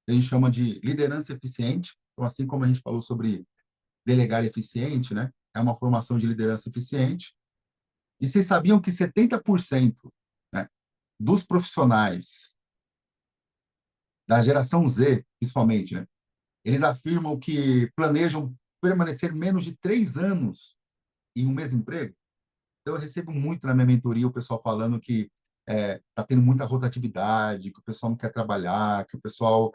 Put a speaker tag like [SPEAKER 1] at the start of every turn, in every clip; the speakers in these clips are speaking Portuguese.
[SPEAKER 1] a gente chama de liderança eficiente. Então, assim como a gente falou sobre delegar eficiente, né? É uma formação de liderança eficiente. E vocês sabiam que 70%, né, dos profissionais da geração Z, principalmente, né, eles afirmam que planejam permanecer menos de 3 anos em um mesmo emprego? Então, eu recebo muito na minha mentoria o pessoal falando que está tendo muita rotatividade, que o pessoal não quer trabalhar, que o pessoal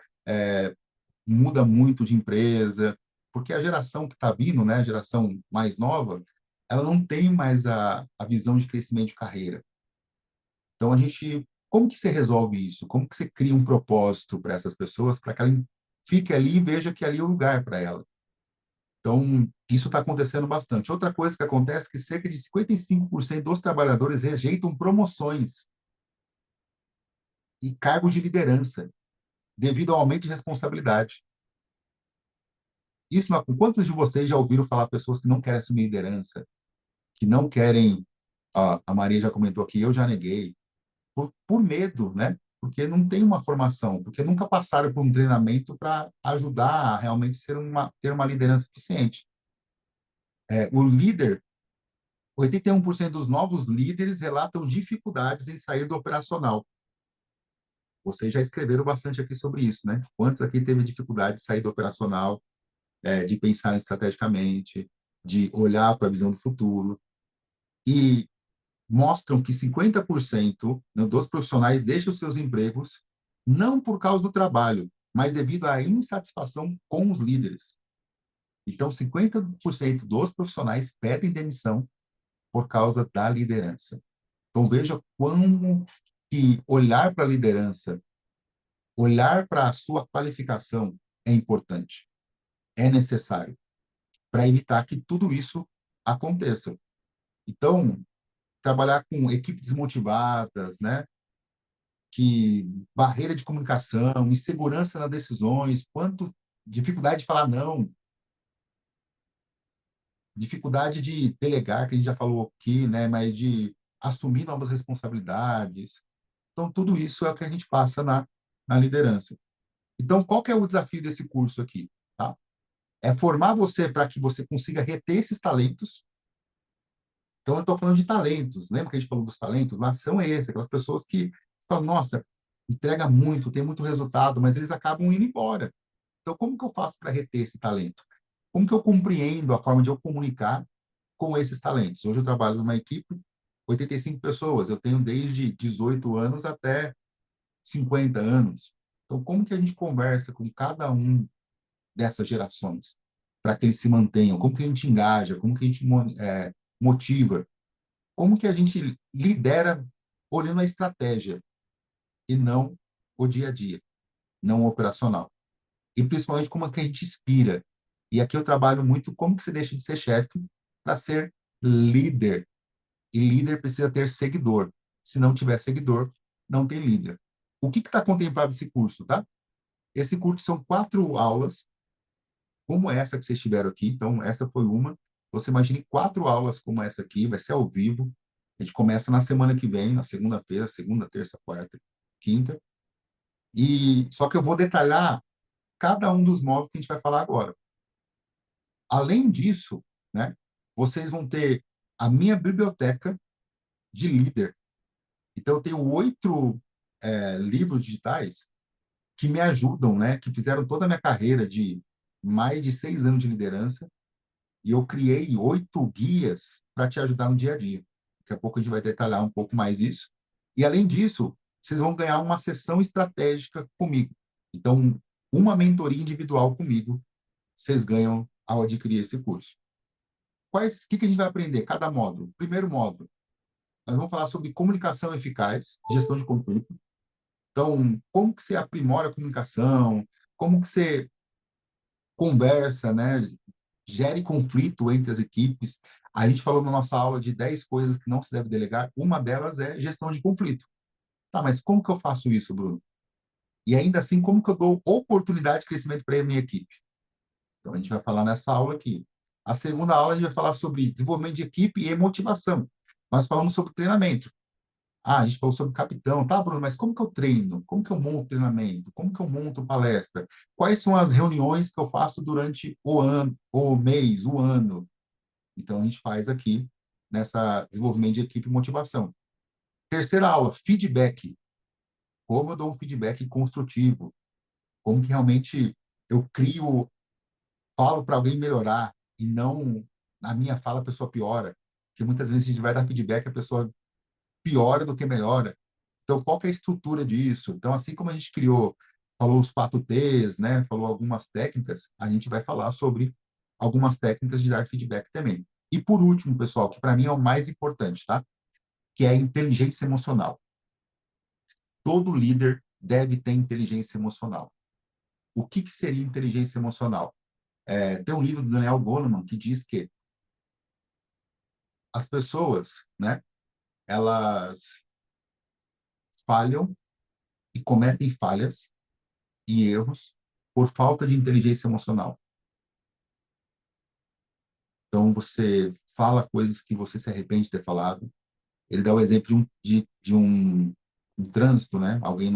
[SPEAKER 1] muda muito de empresa, porque a geração que está vindo, né, a geração mais nova, ela não tem mais a visão de crescimento de carreira. Então, como que você resolve isso? Como que você cria um propósito para essas pessoas, para que ela fique ali e veja que ali é o lugar para ela? Então, isso está acontecendo bastante. Outra coisa que acontece é que cerca de 55% dos trabalhadores rejeitam promoções e cargos de liderança devido ao aumento de responsabilidade. Quantos de vocês já ouviram falar pessoas que não querem assumir liderança, que não querem, a Maria já comentou aqui, eu já neguei, por medo, né? Porque não tem uma formação, porque nunca passaram por um treinamento para ajudar a realmente ter uma liderança eficiente. O líder 81% dos novos líderes relatam dificuldades em sair do operacional. Vocês já escreveram bastante aqui sobre isso, né? Quantos aqui teve dificuldade de sair do operacional, de pensar estrategicamente, de olhar para a visão do futuro? E mostram que 50%, né, dos profissionais deixam seus empregos não por causa do trabalho, mas devido à insatisfação com os líderes. Então, 50% dos profissionais pedem demissão por causa da liderança. Então, veja como que olhar para a liderança, olhar para a sua qualificação é importante, é necessário, para evitar que tudo isso aconteça. Então, trabalhar com equipes desmotivadas, né? Que barreira de comunicação, insegurança nas decisões, quanto dificuldade de falar não, dificuldade de delegar, que a gente já falou aqui, né? Mas de assumir novas responsabilidades. Então, tudo isso é o que a gente passa na liderança. Então, qual que é o desafio desse curso aqui? Tá? É formar você para que você consiga reter esses talentos. Então, eu estou falando de talentos. Lembra que a gente falou dos talentos lá? São esses, aquelas pessoas que falam, nossa, entrega muito, tem muito resultado, mas eles acabam indo embora. Então, como que eu faço para reter esse talento? Como que eu compreendo a forma de eu comunicar com esses talentos? Hoje eu trabalho numa equipe, 85 pessoas, eu tenho desde 18 anos até 50 anos. Então, como que a gente conversa com cada um dessas gerações para que eles se mantenham? Como que a gente engaja? Como que a gente motiva? Como que a gente lidera olhando a estratégia e não o dia a dia, não o operacional? E principalmente como é que a gente inspira. E aqui eu trabalho muito como que você deixa de ser chefe para ser líder. E líder precisa ter seguidor. Se não tiver seguidor, não tem líder. O que está contemplado nesse curso, tá? Esse curso são 4 aulas, como essa que vocês tiveram aqui. Então, essa foi uma. Você imagine 4 aulas como essa aqui, vai ser ao vivo. A gente começa na semana que vem, na segunda-feira, segunda, terça, quarta, quinta. E só que eu vou detalhar cada um dos módulos que a gente vai falar agora. Além disso, né, vocês vão ter a minha biblioteca de líder. Então, eu tenho 8 livros digitais que me ajudam, né, que fizeram toda a minha carreira de mais de 6 anos de liderança, e eu criei 8 guias para te ajudar no dia a dia. Daqui a pouco a gente vai detalhar um pouco mais isso. E, além disso, vocês vão ganhar uma sessão estratégica comigo. Então, uma mentoria individual comigo, vocês ganham ao adquirir esse curso. Que a gente vai aprender? Cada módulo. Primeiro módulo, nós vamos falar sobre comunicação eficaz, gestão de conflito. Então, como que você aprimora a comunicação, como que você conversa, né? Gere conflito entre as equipes. A gente falou na nossa aula de 10 coisas que não se deve delegar, uma delas é gestão de conflito. Tá, mas como que eu faço isso, Bruno? E ainda assim, como que eu dou oportunidade de crescimento para a minha equipe? Então, a gente vai falar nessa aula aqui. A segunda aula, a gente vai falar sobre desenvolvimento de equipe e motivação. Nós falamos sobre treinamento. A gente falou sobre capitão, tá, Bruno, mas como que eu treino? Como que eu monto treinamento? Como que eu monto palestra? Quais são as reuniões que eu faço durante o ano, o mês, o ano? Então, a gente faz aqui nessa desenvolvimento de equipe e motivação. Terceira aula, feedback. Como eu dou um feedback construtivo? Como que realmente eu crio, falo para alguém melhorar e não na minha fala a pessoa piora? Porque muitas vezes a gente vai dar feedback, a pessoa piora do que melhora. Então, qual que é a estrutura disso? Então, assim como a gente criou, falou os 4 T's, né? Falou algumas técnicas, a gente vai falar sobre algumas técnicas de dar feedback também. E por último, pessoal, que para mim é o mais importante, tá? Que é a inteligência emocional. Todo líder deve ter inteligência emocional. O que que seria inteligência emocional? Tem um livro do Daniel Goleman que diz que as pessoas, né? Elas falham e cometem falhas e erros por falta de inteligência emocional. Então, você fala coisas que você se arrepende de ter falado. Ele dá o exemplo de um trânsito, né? Alguém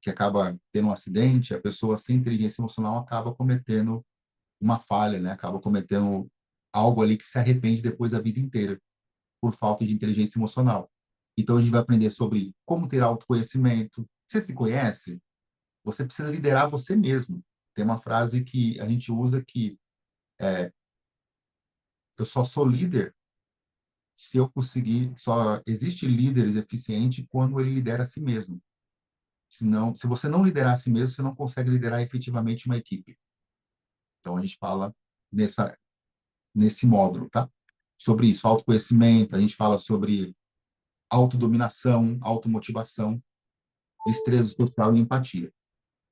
[SPEAKER 1] que acaba tendo um acidente, a pessoa sem inteligência emocional acaba cometendo uma falha, né? Acaba cometendo algo ali que se arrepende depois da vida inteira, por falta de inteligência emocional. Então, a gente vai aprender sobre como ter autoconhecimento. Você se conhece? Você precisa liderar você mesmo. Tem uma frase que a gente usa que eu só sou líder se eu conseguir, só existe líderes eficiente quando ele lidera a si mesmo. Senão, se você não liderar a si mesmo, você não consegue liderar efetivamente uma equipe. Então a gente fala nesse módulo, tá? Sobre isso, autoconhecimento, a gente fala sobre autodominação, automotivação, destreza social e empatia.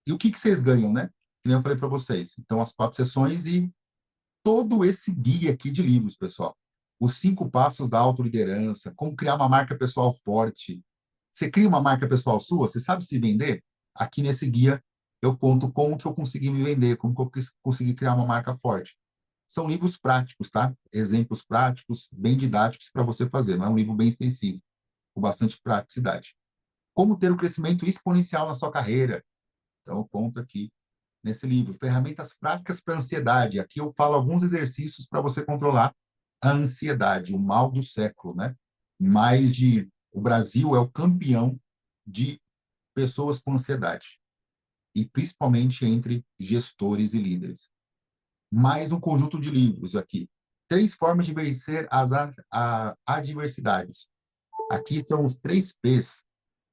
[SPEAKER 1] E o que que vocês ganham, né? Que nem eu falei para vocês. Então, as 4 sessões e todo esse guia aqui de livros, pessoal. Os 5 passos da autoliderança, como criar uma marca pessoal forte. Você cria uma marca pessoal sua, você sabe se vender? Aqui nesse guia eu conto como que eu consegui me vender, como que eu consegui criar uma marca forte. São livros práticos, tá? Exemplos práticos, bem didáticos para você fazer. Não é um livro bem extensivo, com bastante praticidade. Como ter o crescimento exponencial na sua carreira. Então, eu conto aqui nesse livro. Ferramentas práticas para ansiedade. Aqui eu falo alguns exercícios para você controlar a ansiedade, o mal do século, né? O Brasil é o campeão de pessoas com ansiedade, e principalmente entre gestores e líderes. Mais um conjunto de livros aqui. 3 formas de vencer as adversidades. Aqui são os 3 P's,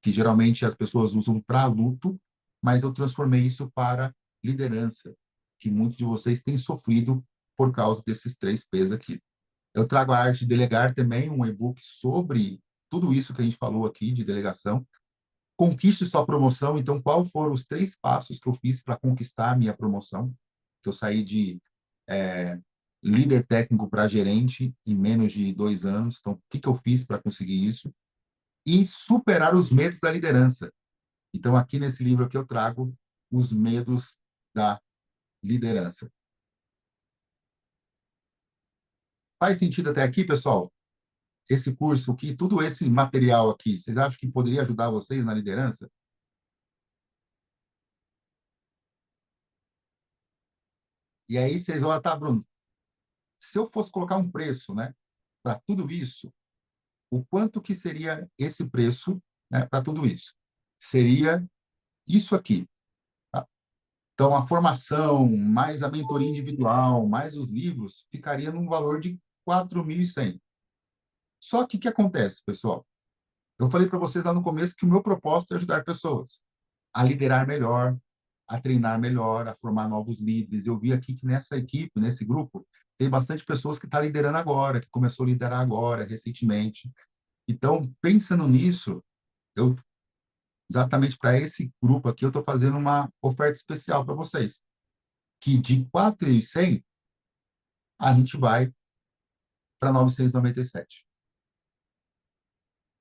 [SPEAKER 1] que geralmente as pessoas usam para luto, mas eu transformei isso para liderança, que muitos de vocês têm sofrido por causa desses 3 P's aqui. Eu trago a arte de delegar também, um e-book sobre tudo isso que a gente falou aqui de delegação. Conquiste sua promoção. Então, qual foram os 3 passos que eu fiz para conquistar a minha promoção? Que eu saí de é, líder técnico para gerente em menos de 2 anos. Então, o que que eu fiz para conseguir isso? E superar os medos da liderança. Então, aqui nesse livro aqui eu trago os medos da liderança. Faz sentido até aqui, pessoal? Esse curso aqui, tudo esse material aqui, vocês acham que poderia ajudar vocês na liderança? E aí vocês olham, tá, Bruno, se eu fosse colocar um preço, né, para tudo isso, o quanto que seria esse preço, né, para tudo isso? Seria isso aqui, tá? Então, a formação, mais a mentoria individual, mais os livros, ficaria num valor de 4.100. Só que o que acontece, pessoal? Eu falei para vocês lá no começo que o meu propósito é ajudar pessoas a liderar melhor, a treinar melhor, a formar novos líderes. Eu vi aqui que nessa equipe, nesse grupo, tem bastante pessoas que estão liderando agora, que começou a liderar agora, recentemente. Então, pensando nisso, eu exatamente para esse grupo aqui, eu estou fazendo uma oferta especial para vocês, que de 4.100 a gente vai para 997.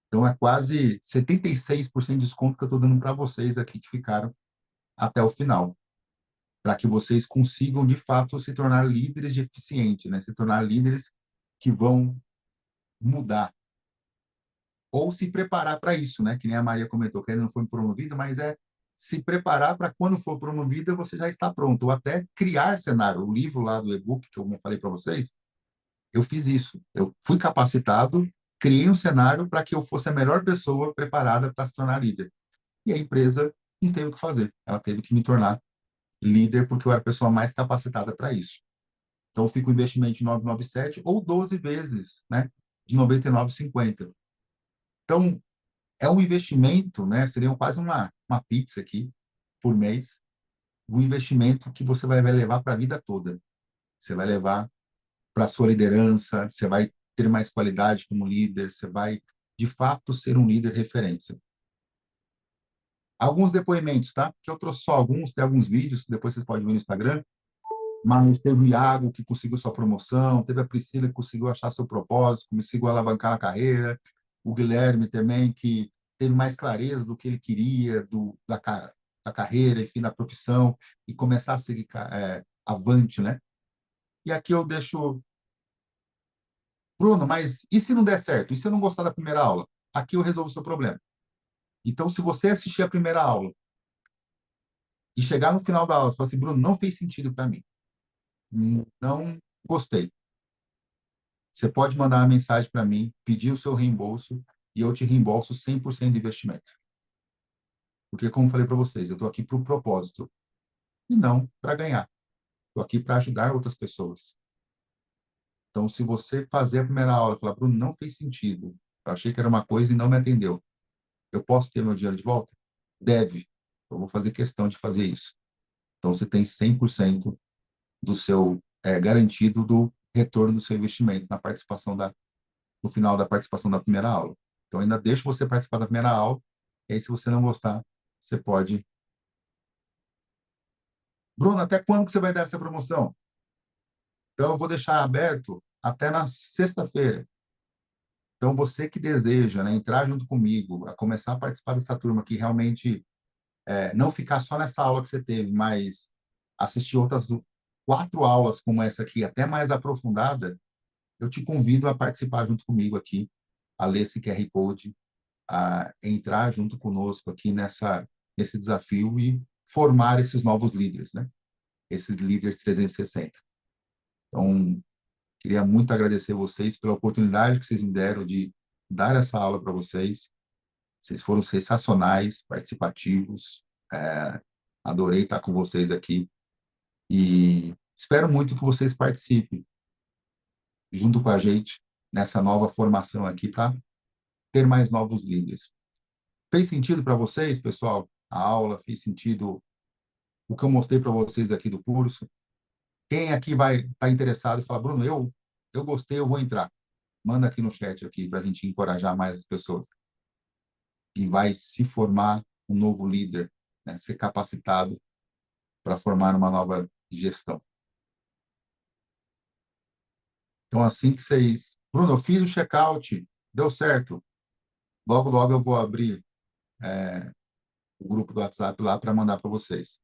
[SPEAKER 1] Então, é quase 76% de desconto que eu estou dando para vocês aqui que ficaram até o final, para que vocês consigam, de fato, se tornar líderes de eficiente, né? Se tornar líderes que vão mudar ou se preparar para isso, né? Que nem a Maria comentou, que ainda não foi promovida, mas é se preparar para quando for promovida, você já está pronto, ou até criar cenário. O livro lá do e-book, que eu falei para vocês, eu fiz isso. Eu fui capacitado, criei um cenário para que eu fosse a melhor pessoa preparada para se tornar líder. E a empresa não teve o que fazer, ela teve que me tornar líder porque eu era a pessoa mais capacitada para isso. Então, fica o investimento de 997 ou 12 vezes, né, de 99,50. Então, é um investimento, né, seria quase uma pizza aqui por mês, um investimento que você vai levar para a vida toda. Você vai levar para a sua liderança, você vai ter mais qualidade como líder, você vai, de fato, ser um líder referência. Alguns depoimentos, tá? Que eu trouxe só alguns, tem alguns vídeos que depois vocês podem ver no Instagram, mas teve o Iago que conseguiu sua promoção, teve a Priscila que conseguiu achar seu propósito, conseguiu alavancar na carreira, o Guilherme também que teve mais clareza do que ele queria, da carreira, enfim, da profissão, e começar a seguir avante, né? E aqui eu deixo, Bruno, mas e se não der certo? E se eu não gostar da primeira aula? Aqui eu resolvo o seu problema. Então, se você assistir a primeira aula e chegar no final da aula e falar assim, Bruno, não fez sentido para mim, não gostei. Você pode mandar uma mensagem para mim, pedir o seu reembolso e eu te reembolso 100% do investimento. Porque, como eu falei para vocês, eu estou aqui para o propósito e não para ganhar. Estou aqui para ajudar outras pessoas. Então, se você fazer a primeira aula e falar, Bruno, não fez sentido, eu achei que era uma coisa e não me atendeu, eu posso ter meu dinheiro de volta? Deve. Eu vou fazer questão de fazer isso. Então, você tem 100% do seu garantido do retorno do seu investimento na participação no final da participação da primeira aula. Então, ainda deixo você participar da primeira aula, e aí, se você não gostar, você pode. Bruno, até quando que você vai dar essa promoção? Então, eu vou deixar aberto até na sexta-feira. Então, você que deseja, né, entrar junto comigo, a começar a participar dessa turma, que realmente não ficar só nessa aula que você teve, mas assistir outras 4 aulas como essa aqui, até mais aprofundada, eu te convido a participar junto comigo aqui, a ler esse QR Code, a entrar junto conosco aqui nesse desafio e formar esses novos líderes, né? Esses líderes 360. Então, queria muito agradecer vocês pela oportunidade que vocês me deram de dar essa aula para vocês. Vocês foram sensacionais, participativos. É, adorei estar com vocês aqui e espero muito que vocês participem junto com a gente nessa nova formação aqui para ter mais novos líderes. Fez sentido para vocês, pessoal? A aula fez sentido o que eu mostrei para vocês aqui do curso? Quem aqui vai estar interessado e falar, Bruno, eu gostei, eu vou entrar. Manda aqui no chat aqui para a gente encorajar mais as pessoas. E vai se formar um novo líder, né? Ser capacitado para formar uma nova gestão. Então, assim que vocês... Bruno, eu fiz o check-out, deu certo. Logo, logo eu vou abrir o grupo do WhatsApp lá para mandar para vocês.